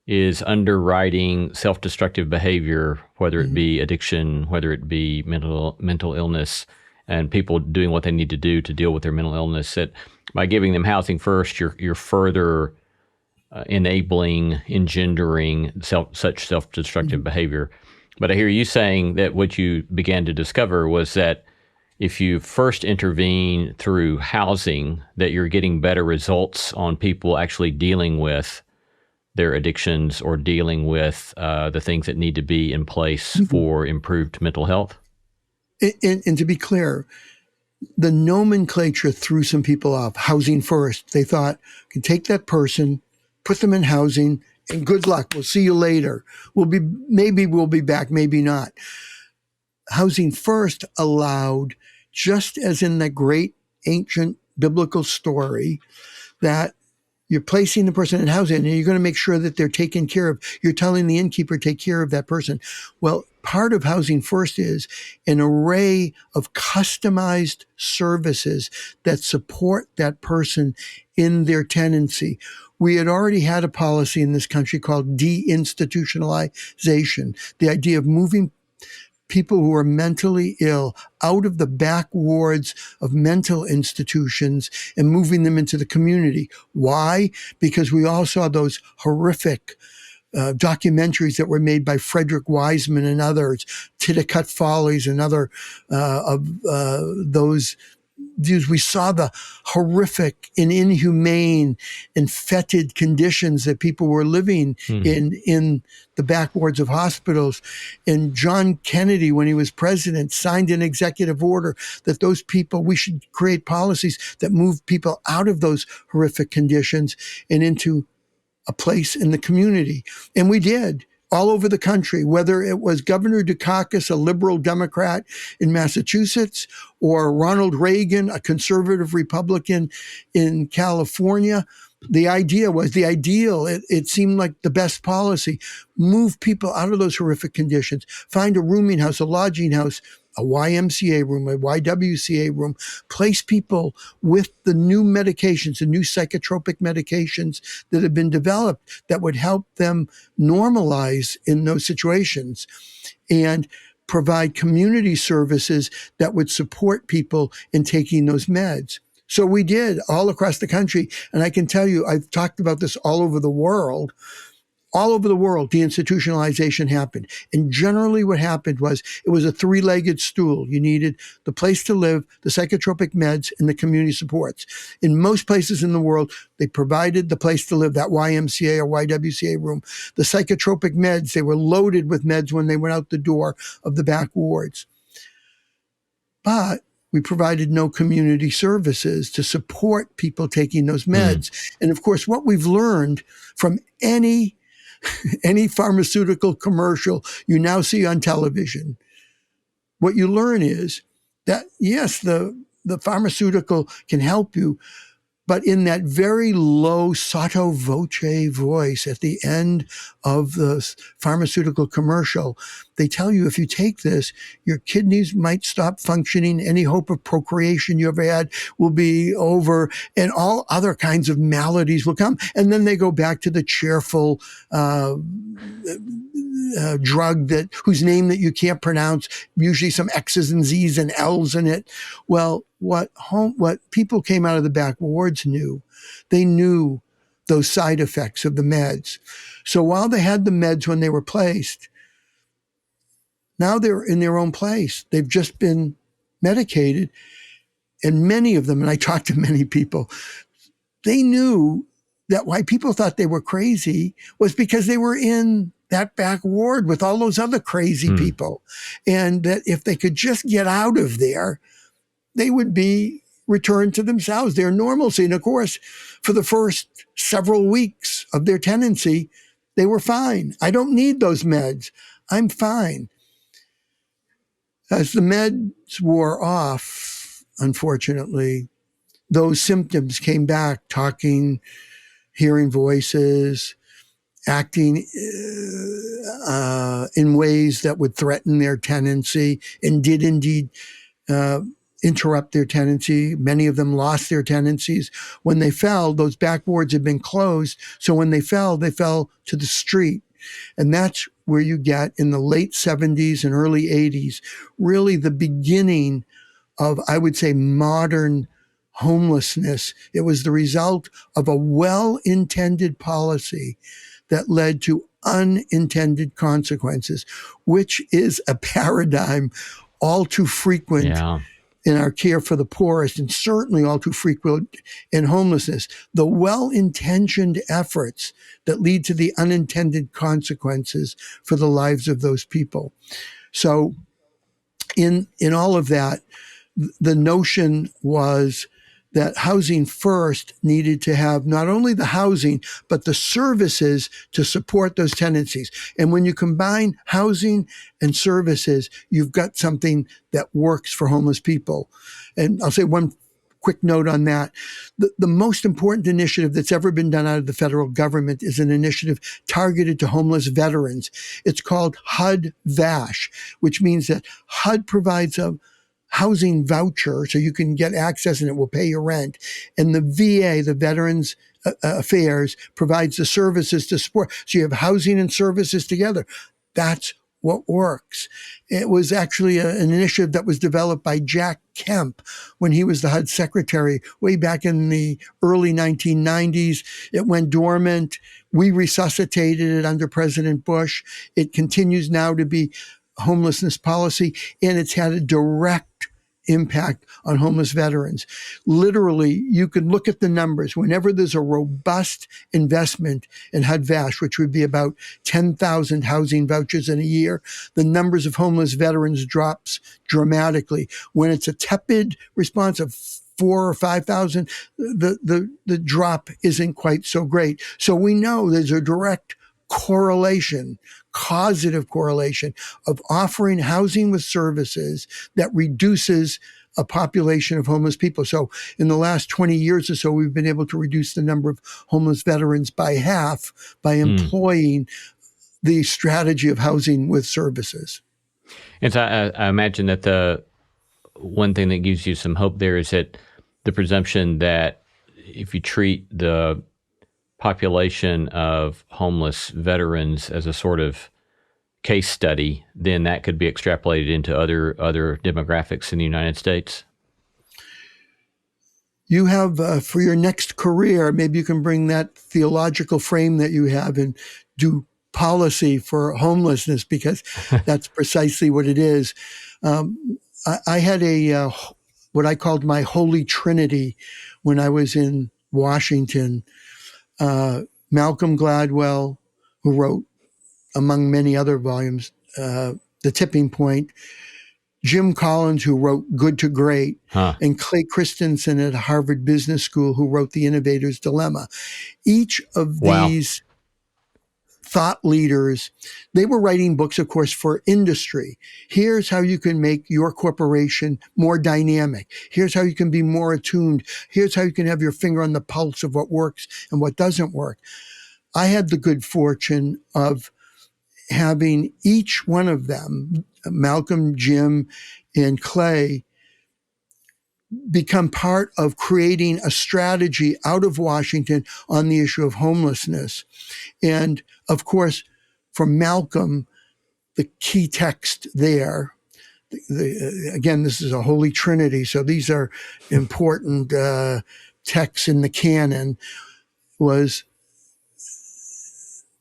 is underwriting self-destructive behavior, whether it be addiction, whether it be mental illness, and people doing what they need to do to deal with their mental illness. That by giving them housing first, you're further engendering such self-destructive behavior. But I hear you saying that what you began to discover was that if you first intervene through housing, that you're getting better results on people actually dealing with their addictions or dealing with the things that need to be in place for improved mental health. And to be clear, the nomenclature threw some people off. Housing first. They thought, can take that person, put them in housing, and good luck. We'll see you later. Maybe we'll be back, maybe not. Housing first allowed, just as in the great ancient biblical story that you're placing the person in housing and you're going to make sure that they're taken care of. You're telling the innkeeper, take care of that person. Well, part of Housing First is an array of customized services that support that person in their tenancy. We had already had a policy in this country called deinstitutionalization, the idea of moving people who are mentally ill out of the back wards of mental institutions and moving them into the community. Why? Because we all saw those horrific documentaries that were made by Frederick Wiseman and others, Titicut Follies and other of those. We saw the horrific and inhumane and fetid conditions that people were living in the back wards of hospitals. And John Kennedy, when he was president, signed an executive order that those people, we should create policies that move people out of those horrific conditions and into a place in the community. And we did. All over the country, whether it was Governor Dukakis, a liberal Democrat in Massachusetts, or Ronald Reagan, a conservative Republican in California. The idea was the ideal. It seemed like the best policy. Move people out of those horrific conditions. Find a rooming house, a lodging house, a YMCA room, a YWCA room. Place people with the new medications, the new psychotropic medications that have been developed that would help them normalize in those situations, and provide community services that would support people in taking those meds. So we did all across the country. And I can tell you, I've talked about this all over the world. All over the world, deinstitutionalization happened. And generally what happened was it was a three-legged stool. You needed the place to live, the psychotropic meds, and the community supports. In most places in the world, they provided the place to live, that YMCA or YWCA room. The psychotropic meds, they were loaded with meds when they went out the door of the back wards. But we provided no community services to support people taking those meds. And of course, what we've learned from any pharmaceutical commercial you now see on television, what you learn is that, yes, the pharmaceutical can help you, but in that very low sotto voce voice at the end of the pharmaceutical commercial, they tell you if you take this, your kidneys might stop functioning. Any hope of procreation you ever had will be over, and all other kinds of maladies will come. And then they go back to the cheerful drug whose name that you can't pronounce, usually some X's and Z's and L's in it. Well, what people came out of the back wards knew, they knew those side effects of the meds. So while they had the meds when they were placed, now they're in their own place. They've just been medicated. And many of them, and I talked to many people, they knew that why people thought they were crazy was because they were in that back ward with all those other crazy people. And that if they could just get out of there, they would be returned to themselves, their normalcy. And of course, for the first several weeks of their tenancy, they were fine. I don't need those meds. I'm fine. As the meds wore off, unfortunately, those symptoms came back, talking, hearing voices, acting in ways that would threaten their tenancy and did indeed interrupt their tenancy. Many of them lost their tenancies. When they fell, those back wards had been closed. So when they fell to the street. And that's where you get in the late 70s and early 80s, really the beginning of, I would say, modern homelessness. It was the result of a well-intended policy that led to unintended consequences, which is a paradigm all too frequent in our care for the poorest, and certainly all too frequent in homelessness. The well-intentioned efforts that lead to the unintended consequences for the lives of those people. So in all of that, the notion was that Housing First needed to have not only the housing, but the services to support those tenancies. And when you combine housing and services, you've got something that works for homeless people. And I'll say one quick note on that. The most important initiative that's ever been done out of the federal government is an initiative targeted to homeless veterans. It's called HUD-VASH, which means that HUD provides a housing voucher so you can get access and it will pay your rent. And the VA, the Veterans Affairs, provides the services to support. So you have housing and services together. That's what works. It was actually an initiative that was developed by Jack Kemp when he was the HUD secretary way back in the early 1990s. It went dormant. We resuscitated it under President Bush. It continues now to be homelessness policy, and it's had a direct impact on homeless veterans. Literally, you can look at the numbers. Whenever there's a robust investment in HUD-VASH, which would be about 10,000 housing vouchers in a year, the numbers of homeless veterans drops dramatically. When it's a tepid response of 4,000 or 5,000, the drop isn't quite so great. So we know there's a direct correlation, causative correlation of offering housing with services that reduces a population of homeless people. So in the last 20 years or so, we've been able to reduce the number of homeless veterans by half by employing the strategy of housing with services. And so I imagine that the one thing that gives you some hope there is that the presumption that if you treat the population of homeless veterans as a sort of case study, then that could be extrapolated into other demographics in the United States. You have, for your next career, maybe you can bring that theological frame that you have and do policy for homelessness, because that's precisely what it is. I had what I called my Holy Trinity when I was in Washington. Malcolm Gladwell, who wrote, among many other volumes, The Tipping Point, Jim Collins, who wrote Good to Great, and Clay Christensen at Harvard Business School, who wrote The Innovator's Dilemma. Each of these thought leaders, they were writing books, of course, for industry. Here's how you can make your corporation more dynamic. Here's how you can be more attuned. Here's how you can have your finger on the pulse of what works and what doesn't work. I had the good fortune of having each one of them, Malcolm, Jim, and Clay, become part of creating a strategy out of Washington on the issue of homelessness. And of course, for Malcolm, the key text there, again, this is a Holy Trinity, so these are important texts in the canon, was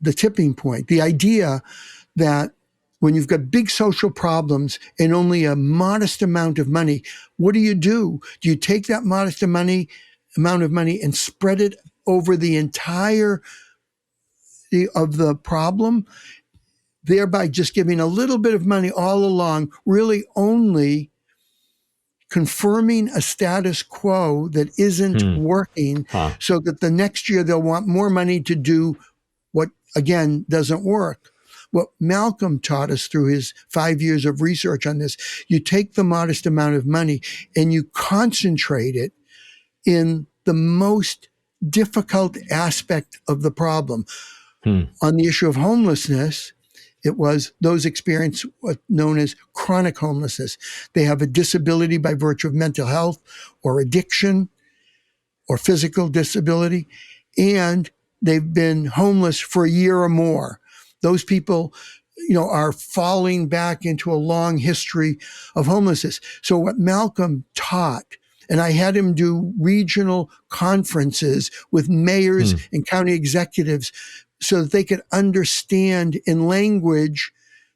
the tipping point. The idea that when you've got big social problems and only a modest amount of money, what do? Do you take that modest amount of money and spread it over the entire of the problem, thereby just giving a little bit of money all along, really only confirming a status quo that isn't working, so that the next year they'll want more money to do what, again, doesn't work. What Malcolm taught us through his 5 years of research on this, you take the modest amount of money and you concentrate it in the most difficult aspect of the problem. On the issue of homelessness, it was those experience what's known as chronic homelessness. They have a disability by virtue of mental health or addiction or physical disability, and they've been homeless for a year or more. Those people, are falling back into a long history of homelessness. So what Malcolm taught, and I had him do regional conferences with mayors and county executives so that they could understand in language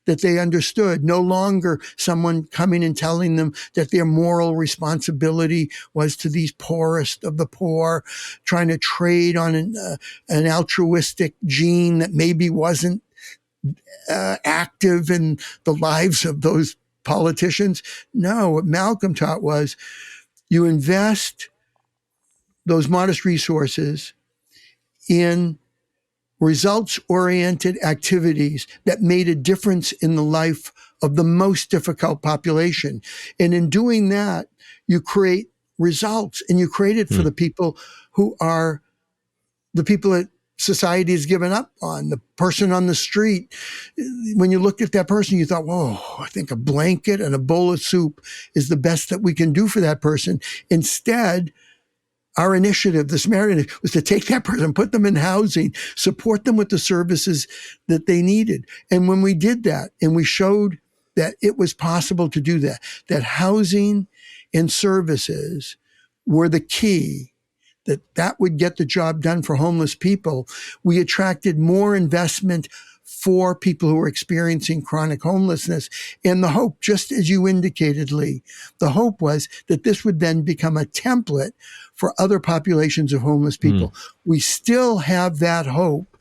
that they understood. No longer someone coming and telling them that their moral responsibility was to these poorest of the poor, trying to trade on an altruistic gene that maybe wasn't active in the lives of those politicians. No, what Malcolm taught was you invest those modest resources in results-oriented activities that made a difference in the life of the most difficult population. And in doing that, you create results. And you create it for the people who are the people that society has given up on. The person on the street, when you looked at that person, you thought, whoa, I think a blanket and a bowl of soup is the best that we can do for that person. Instead, our initiative, the Samaritan, was to take that person, put them in housing, support them with the services that they needed. And when we did that, and we showed that it was possible to do that, that housing and services were the key, that would get the job done for homeless people, we attracted more investment for people who are experiencing chronic homelessness. And the hope, just as you indicated, Lee, the hope was that this would then become a template for other populations of homeless people. We still have that hope,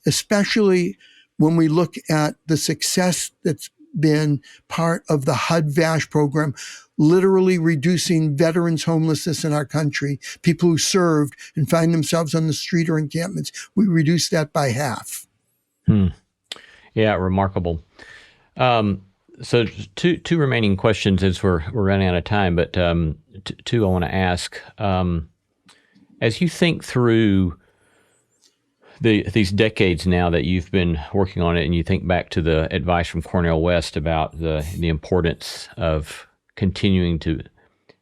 especially when we look at the success that's been part of the HUD-VASH program, literally reducing veterans' homelessness in our country, people who served and find themselves on the street or encampments. We reduced that by half. Yeah, remarkable. So two remaining questions as we're running out of time, but two I want to ask. As you think through these decades now that you've been working on it, and you think back to the advice from Cornel West about the importance of continuing to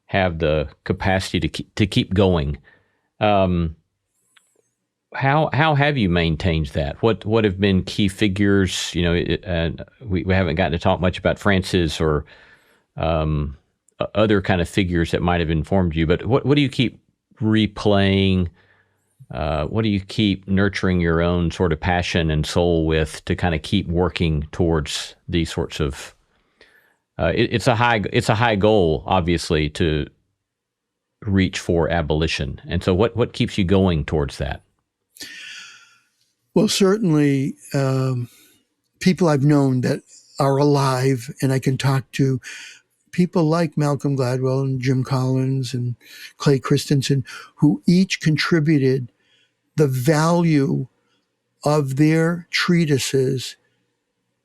have the capacity to keep going, how have you maintained that? What have been key figures? You know, we haven't gotten to talk much about Francis or other kind of figures that might have informed you. But what do you keep replaying? What do you keep nurturing your own sort of passion and soul with to kind of keep working towards these sorts of? It's a high goal, obviously, to reach for abolition. And so, what keeps you going towards that? Well, certainly, people I've known that are alive, and I can talk to people like Malcolm Gladwell and Jim Collins and Clay Christensen, who each contributed the value of their treatises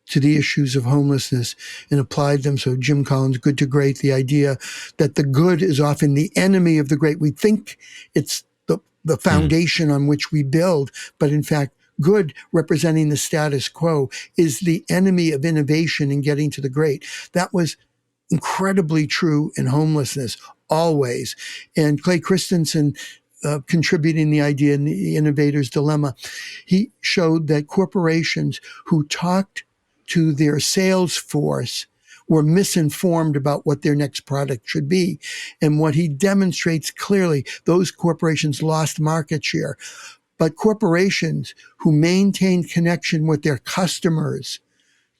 to the issues of homelessness and applied them. So Jim Collins, Good to Great, the idea that the good is often the enemy of the great. We think it's the foundation on which we build, but in fact, good, representing the status quo, is the enemy of innovation and getting to the great. That was incredibly true in homelessness, always. And Clay Christensen, contributing the idea in The Innovator's Dilemma, he showed that corporations who talked to their sales force were misinformed about what their next product should be. And what he demonstrates clearly, those corporations lost market share. But corporations who maintained connection with their customers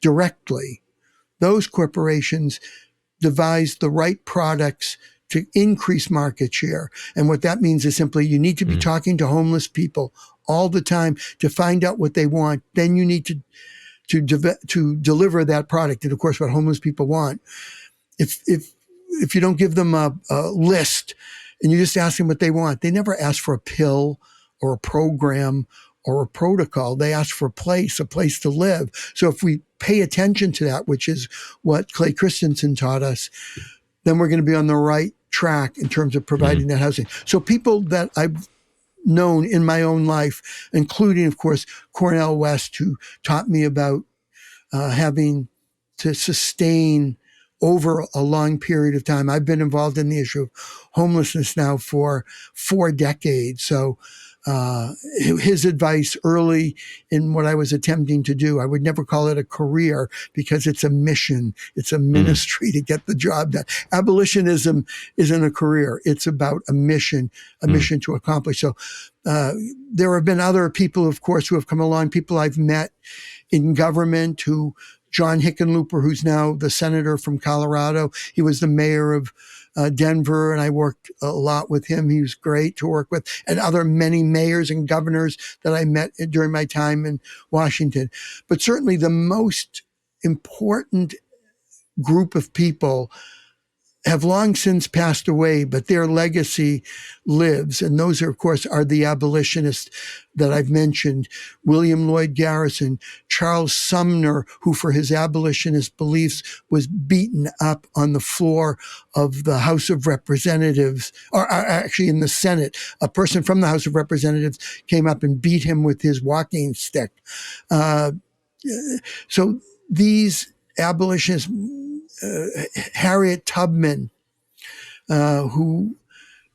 directly, those corporations devised the right products to increase market share. And what that means is simply you need to be talking to homeless people all the time to find out what they want. Then you need to deliver that product. And of course, what homeless people want, if you don't give them a list and you just ask them what they want, they never ask for a pill or a program or a protocol. They ask for a place to live. So if we pay attention to that, which is what Clay Christensen taught us, then we're going to be on the right track in terms of providing that housing. So people that I've known in my own life, including, of course, Cornel West, who taught me about having to sustain over a long period of time. I've been involved in the issue of homelessness now for 4 decades. So his advice early in what I was attempting to do, I would never call it a career because it's a mission. It's a ministry to get the job done. Abolitionism isn't a career. It's about a mission to accomplish. So there have been other people, of course, who have come along, people I've met in government John Hickenlooper, who's now the senator from Colorado. He was the mayor of Denver, and I worked a lot with him. He was great to work with, and many mayors and governors that I met during my time in Washington. But certainly the most important group of people have long since passed away, but their legacy lives. And those, are, of course, are the abolitionists that I've mentioned: William Lloyd Garrison, Charles Sumner, who for his abolitionist beliefs was beaten up on the floor of the House of Representatives, or actually in the Senate. A person from the House of Representatives came up and beat him with his walking stick. So these abolitionists, Harriet Tubman, who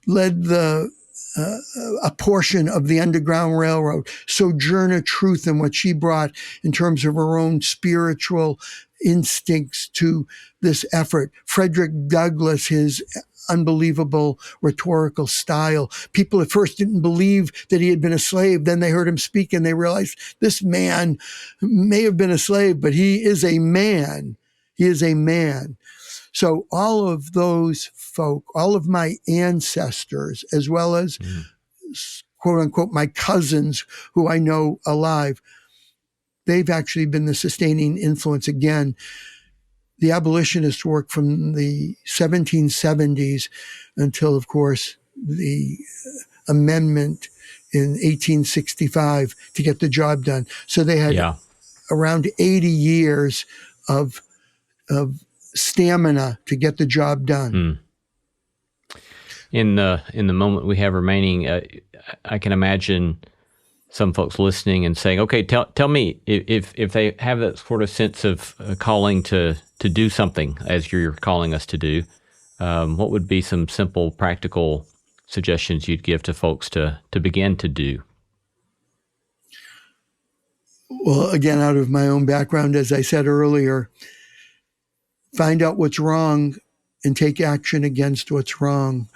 led a portion of the Underground Railroad, Sojourner Truth and what she brought in terms of her own spiritual instincts to this effort. Frederick Douglass, his unbelievable rhetorical style. People at first didn't believe that he had been a slave. Then they heard him speak and they realized this man may have been a slave, but he is a man. He is a man. So all of those folk, all of my ancestors, as well as quote unquote my cousins who I know alive, they've actually been the sustaining influence. Again, the abolitionist work from the 1770s until, of course, the amendment in 1865 to get the job done. So they had around 80 years of stamina to get the job done. In the moment we have remaining, I can imagine some folks listening and saying, "Okay, tell me if they have that sort of sense of calling to do something as you're calling us to do, what would be some simple, practical suggestions you'd give to folks to begin to do?" Well, again, out of my own background, as I said earlier, find out what's wrong and take action against what's wrong.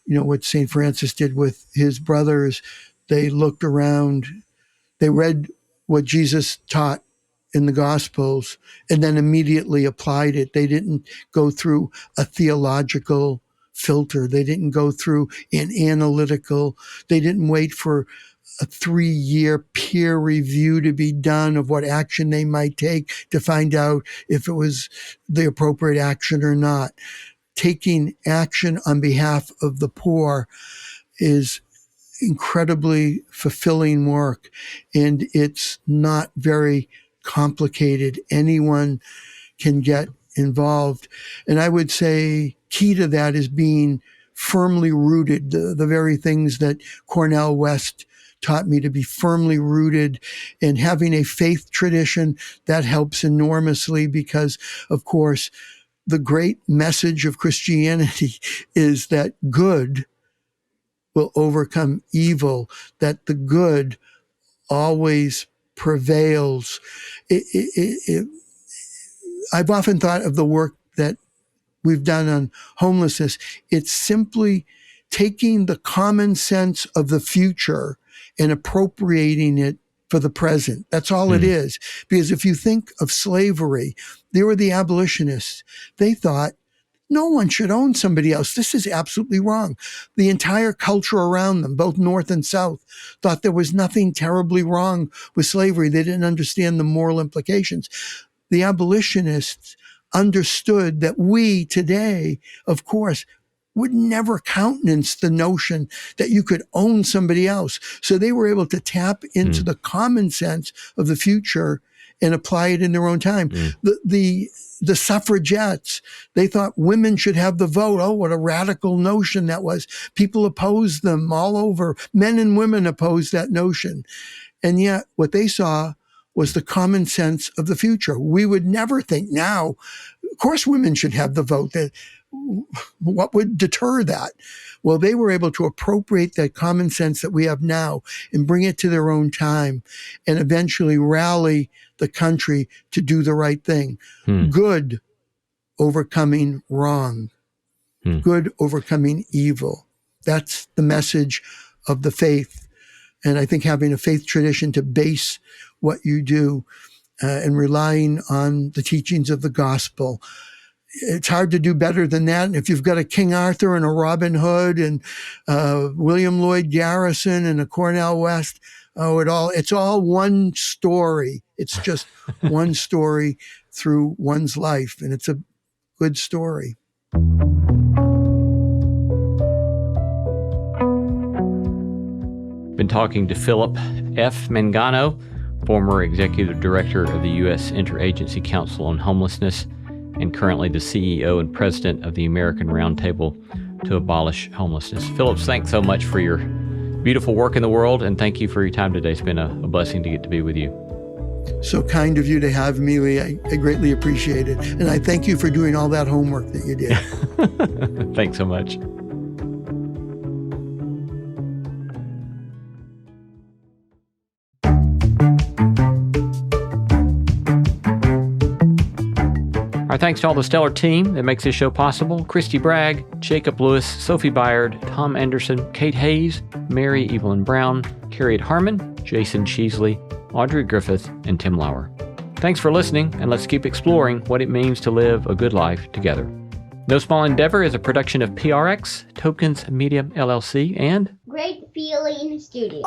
You know, what St. Francis did with his brothers, they looked around, they read what Jesus taught in the Gospels and then immediately applied it. They didn't go through a theological filter. They didn't go through an analytical, they didn't wait for a 3-year peer review to be done of what action they might take to find out if it was the appropriate action or not. Taking action on behalf of the poor is incredibly fulfilling work, and it's not very complicated. Anyone can get involved. And I would say key to that is being firmly rooted, the very things that Cornel West taught me, to be firmly rooted, and having a faith tradition that helps enormously because, of course, the great message of Christianity is that good will overcome evil, that the good always prevails. I've often thought of the work that we've done on homelessness. It's simply taking the common sense of the future and appropriating it for the present. That's all it is. Because if you think of slavery, they were the abolitionists. They thought no one should own somebody else. This is absolutely wrong. The entire culture around them, both North and South, thought there was nothing terribly wrong with slavery. They didn't understand the moral implications. The abolitionists understood that we today, of course, would never countenance the notion that you could own somebody else. So they were able to tap into the common sense of the future and apply it in their own time. The suffragettes, they thought women should have the vote. Oh, what a radical notion that was. People opposed them all over. Men and women opposed that notion. And yet what they saw was the common sense of the future. We would never think now, of course women should have the vote. What would deter that? Well, they were able to appropriate that common sense that we have now and bring it to their own time and eventually rally the country to do the right thing. Good overcoming wrong. Good overcoming evil. That's the message of the faith. And I think having a faith tradition to base what you do and relying on the teachings of the gospel, it's hard to do better than that. And if you've got a King Arthur and a Robin Hood and William Lloyd Garrison and a Cornel West, it's all one story. It's just one story through one's life, and it's a good story. been talking to Philip F. Mangano, former Executive Director of the U.S. Interagency Council on Homelessness, and currently the CEO and President of the American Roundtable to Abolish Homelessness. Philip, thanks so much for your beautiful work in the world, and thank you for your time today. It's been a blessing to get to be with you. So kind of you to have me, Lee. I greatly appreciate it. And I thank you for doing all that homework that you did. Thanks so much. Our thanks to all the stellar team that makes this show possible: Christy Bragg, Jacob Lewis, Sophie Byard, Tom Anderson, Kate Hayes, Mary Evelyn Brown, Harriet Harmon, Jason Cheesley, Audrey Griffith, and Tim Lauer. Thanks for listening, and let's keep exploring what it means to live a good life together. No Small Endeavor is a production of PRX, Tokens Media LLC, and Great Feeling Studios.